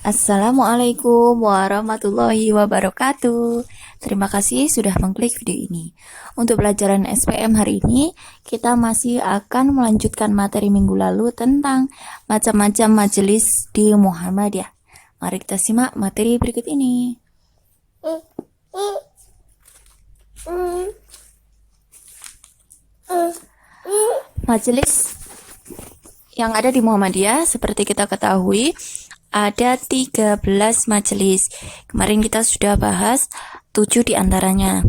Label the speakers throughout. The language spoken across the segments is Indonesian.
Speaker 1: Assalamualaikum warahmatullahi wabarakatuh. Terima kasih sudah mengklik video ini. Untuk pelajaran SPM hari ini, kita masih akan melanjutkan materi minggu lalu tentang macam-macam majelis di Muhammadiyah. Mari kita simak materi berikut ini. Majelis yang ada di Muhammadiyah, seperti kita ketahui, ada 13 majelis. Kemarin kita sudah bahas 7 diantaranya.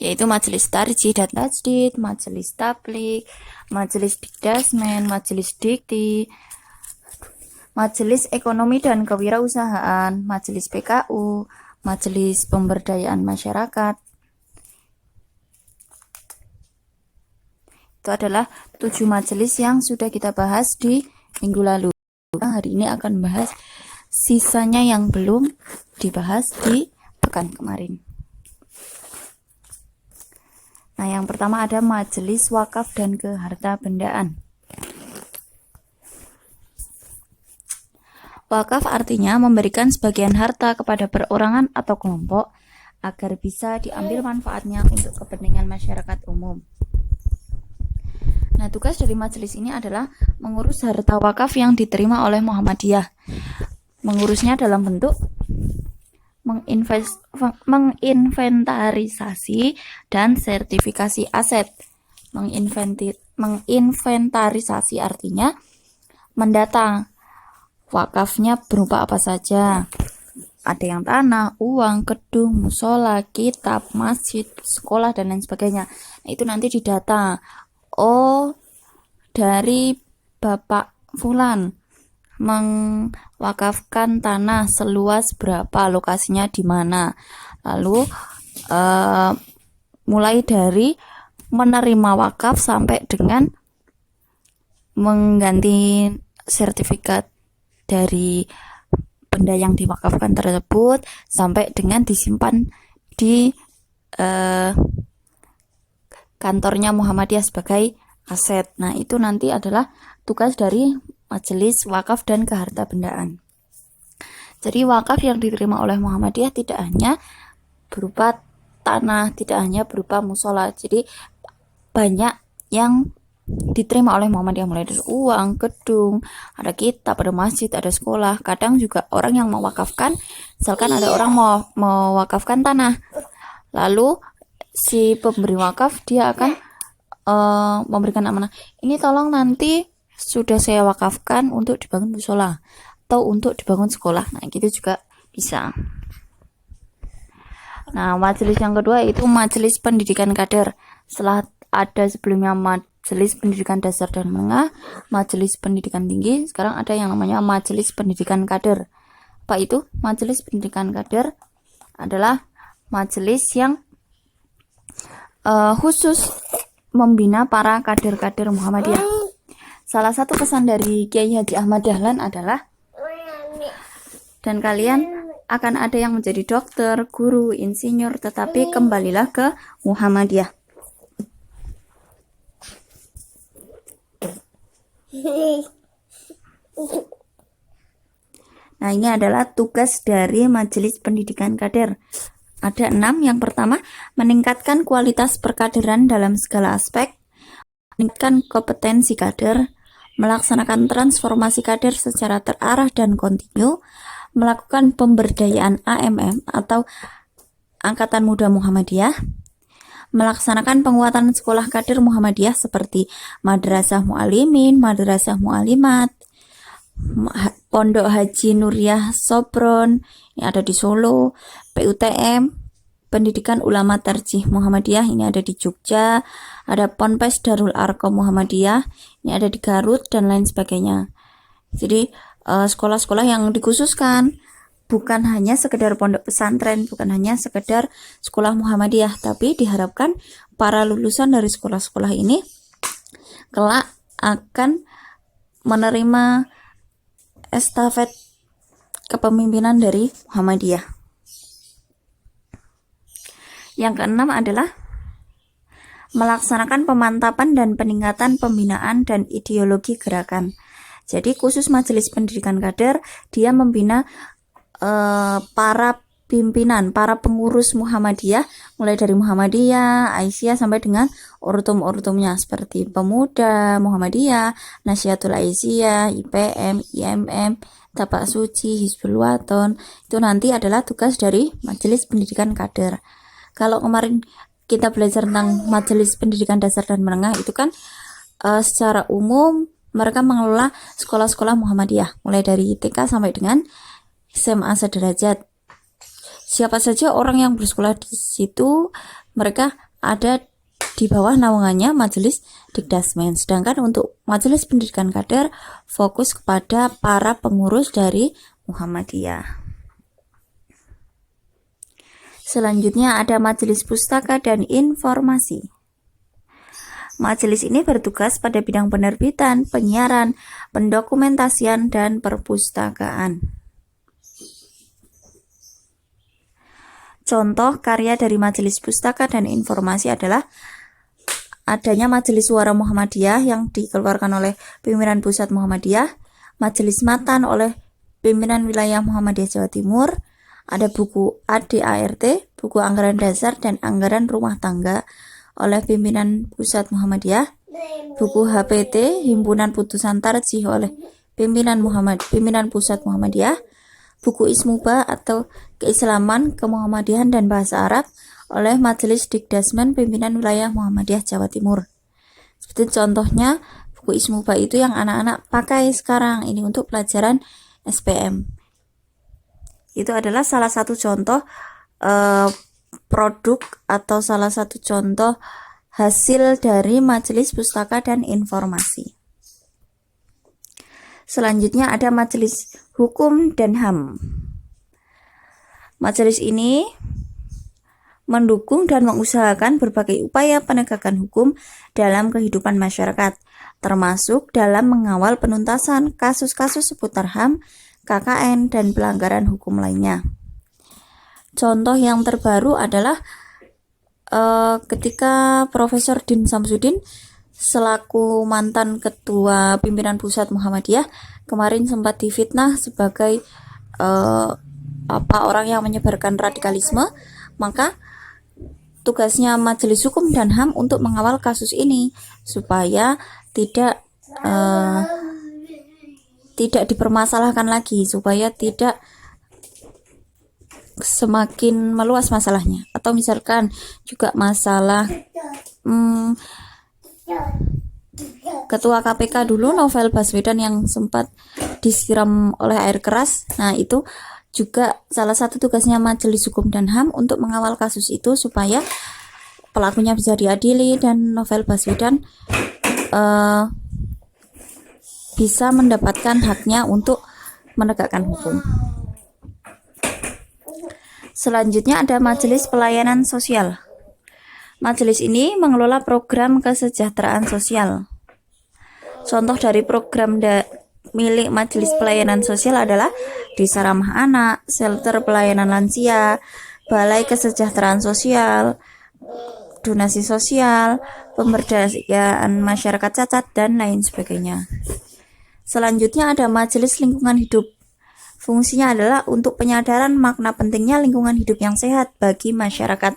Speaker 1: Yaitu majelis tarjih dan tajdid, majelis tabligh, majelis dikdasmen, majelis dikti, majelis ekonomi dan kewirausahaan, majelis PKU, majelis pemberdayaan masyarakat. Itu adalah 7 majelis yang sudah kita bahas di minggu lalu. Hari ini akan bahas sisanya yang belum dibahas di pekan kemarin. Nah, yang pertama ada majelis wakaf dan kehartabendaan. Wakaf artinya memberikan sebagian harta kepada perorangan atau kelompok agar bisa diambil manfaatnya untuk kepentingan masyarakat umum. Nah, tugas dari majelis ini adalah mengurus harta wakaf yang diterima oleh Muhammadiyah. Mengurusnya dalam bentuk menginventarisasi dan sertifikasi aset. Menginventarisasi artinya mendata wakafnya berupa apa saja. Ada yang tanah, uang, gedung, musola, kitab, masjid, sekolah, dan lain sebagainya. Nah, itu nanti didata. Oh, dari Bapak Fulan mewakafkan tanah seluas berapa, lokasinya di mana. Lalu mulai dari menerima wakaf sampai dengan mengganti sertifikat dari benda yang diwakafkan tersebut sampai dengan disimpan di kantornya Muhammadiyah sebagai aset. Nah, itu nanti adalah tugas dari majelis wakaf dan kehartabendaan. Jadi wakaf yang diterima oleh Muhammadiyah tidak hanya berupa tanah, tidak hanya berupa musola. Jadi banyak yang diterima oleh Muhammadiyah, mulai dari uang, gedung, ada kitab, ada masjid, ada sekolah. Kadang juga orang yang mewakafkan, misalkan ada orang mau mewakafkan tanah, lalu si pemberi wakaf dia akan memberikan amanah, ini tolong nanti sudah saya wakafkan untuk dibangun musola atau untuk dibangun sekolah. Nah, gitu juga bisa. Nah, majelis yang kedua itu majelis pendidikan kader. Setelah ada sebelumnya majelis pendidikan dasar dan menengah, majelis pendidikan tinggi, sekarang ada yang namanya majelis pendidikan kader. Apa itu? Majelis pendidikan kader adalah majelis yang khusus membina para kader-kader Muhammadiyah. Salah satu pesan dari Kiai Haji Ahmad Dahlan adalah, dan kalian akan ada yang menjadi dokter, guru, insinyur, tetapi kembalilah ke Muhammadiyah. Nah, ini adalah tugas dari majelis pendidikan kader. Ada 6. Yang pertama, meningkatkan kualitas perkaderan dalam segala aspek, meningkatkan kompetensi kader, melaksanakan transformasi kader secara terarah dan kontinu, melakukan pemberdayaan AMM atau Angkatan Muda Muhammadiyah, melaksanakan penguatan sekolah kader Muhammadiyah seperti Madrasah Mu'alimin, Madrasah Mu'alimat, Pondok Haji Nuriyah Sopron yang ada di Solo, PUTM, Pendidikan Ulama Tarjih Muhammadiyah ini ada di Jogja, ada Ponpes Darul Arqam Muhammadiyah ini ada di Garut, dan lain sebagainya. Jadi sekolah-sekolah yang dikhususkan bukan hanya sekedar pondok pesantren, bukan hanya sekedar sekolah Muhammadiyah, tapi diharapkan para lulusan dari sekolah-sekolah ini kelak akan menerima estafet kepemimpinan dari Muhammadiyah. Yang keenam adalah melaksanakan pemantapan dan peningkatan pembinaan dan ideologi gerakan. Jadi khusus Majelis Pendidikan Kader, dia membina para pimpinan, para pengurus Muhammadiyah, mulai dari Muhammadiyah, Aisyah, sampai dengan urtum-urtumnya seperti Pemuda, Muhammadiyah, Nasyiatul Aisyah, IPM, IMM, Tapak Suci, Hizbul Waton. Itu nanti adalah tugas dari Majelis Pendidikan Kader. Kalau kemarin kita belajar tentang Majelis Pendidikan Dasar dan Menengah, itu kan secara umum mereka mengelola sekolah-sekolah Muhammadiyah, mulai dari TK sampai dengan SMA sederajat. Siapa saja orang yang bersekolah di situ, mereka ada di bawah naungannya Majelis Dikdasmen. Sedangkan untuk Majelis Pendidikan Kader fokus kepada para pengurus dari Muhammadiyah. Selanjutnya ada Majelis Pustaka dan Informasi. Majelis ini bertugas pada bidang penerbitan, penyiaran, pendokumentasian, dan perpustakaan. Contoh karya dari Majelis Pustaka dan Informasi adalah adanya Majelis Suara Muhammadiyah yang dikeluarkan oleh pimpinan pusat Muhammadiyah, Majelis Matan oleh pimpinan wilayah Muhammadiyah Jawa Timur, ada buku ADART, buku Anggaran Dasar dan Anggaran Rumah Tangga oleh pimpinan pusat Muhammadiyah, buku HPT, Himpunan Putusan Tarjih oleh pimpinan pusat Muhammadiyah, buku Ismuba atau Keislaman, Kemuhammadiyahan dan Bahasa Arab oleh Majelis Dikdasmen pimpinan wilayah Muhammadiyah Jawa Timur. Seperti contohnya buku Ismuba itu yang anak-anak pakai sekarang ini untuk pelajaran SPM. Itu adalah salah satu contoh produk atau salah satu contoh hasil dari Majelis Pustaka dan Informasi. Selanjutnya ada Majelis Hukum dan HAM. Majelis ini mendukung dan mengusahakan berbagai upaya penegakan hukum dalam kehidupan masyarakat, termasuk dalam mengawal penuntasan kasus-kasus seputar HAM, KKN, dan pelanggaran hukum lainnya. Contoh yang terbaru adalah ketika Profesor Din Samsudin selaku mantan ketua pimpinan pusat Muhammadiyah kemarin sempat difitnah sebagai orang yang menyebarkan radikalisme, maka tugasnya Majelis Hukum dan HAM untuk mengawal kasus ini supaya tidak dipermasalahkan lagi, supaya tidak semakin meluas masalahnya. Atau misalkan juga masalah Ketua KPK dulu Novel Baswedan yang sempat disiram oleh air keras. Nah, itu juga salah satu tugasnya Majelis Hukum dan HAM untuk mengawal kasus itu supaya pelakunya bisa diadili dan Novel Baswedan bisa mendapatkan haknya untuk menegakkan hukum. Selanjutnya ada Majelis Pelayanan Sosial. Majelis ini mengelola program kesejahteraan sosial. Contoh dari program milik Majelis Pelayanan Sosial adalah Desa Ramah Anak, Shelter Pelayanan Lansia, Balai Kesejahteraan Sosial, Donasi Sosial, Pemberdayaan Masyarakat Cacat, dan lain sebagainya. Selanjutnya ada Majelis Lingkungan Hidup. Fungsinya adalah untuk penyadaran makna pentingnya lingkungan hidup yang sehat bagi masyarakat.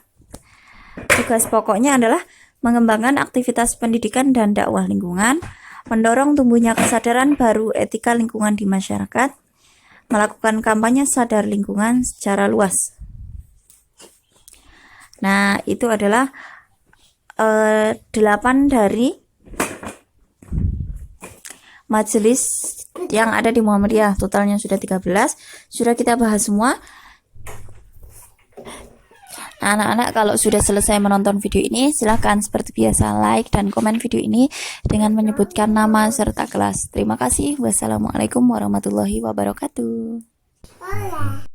Speaker 1: Tugas pokoknya adalah mengembangkan aktivitas pendidikan dan dakwah lingkungan, mendorong tumbuhnya kesadaran baru etika lingkungan di masyarakat, melakukan kampanye sadar lingkungan secara luas. Nah, itu adalah 8 dari majelis yang ada di Muhammadiyah. Totalnya sudah 13, sudah kita bahas semua. Anak-anak, kalau sudah selesai menonton video ini, silahkan seperti biasa like dan komen video ini dengan menyebutkan nama serta kelas. Terima kasih. Wassalamualaikum warahmatullahi wabarakatuh.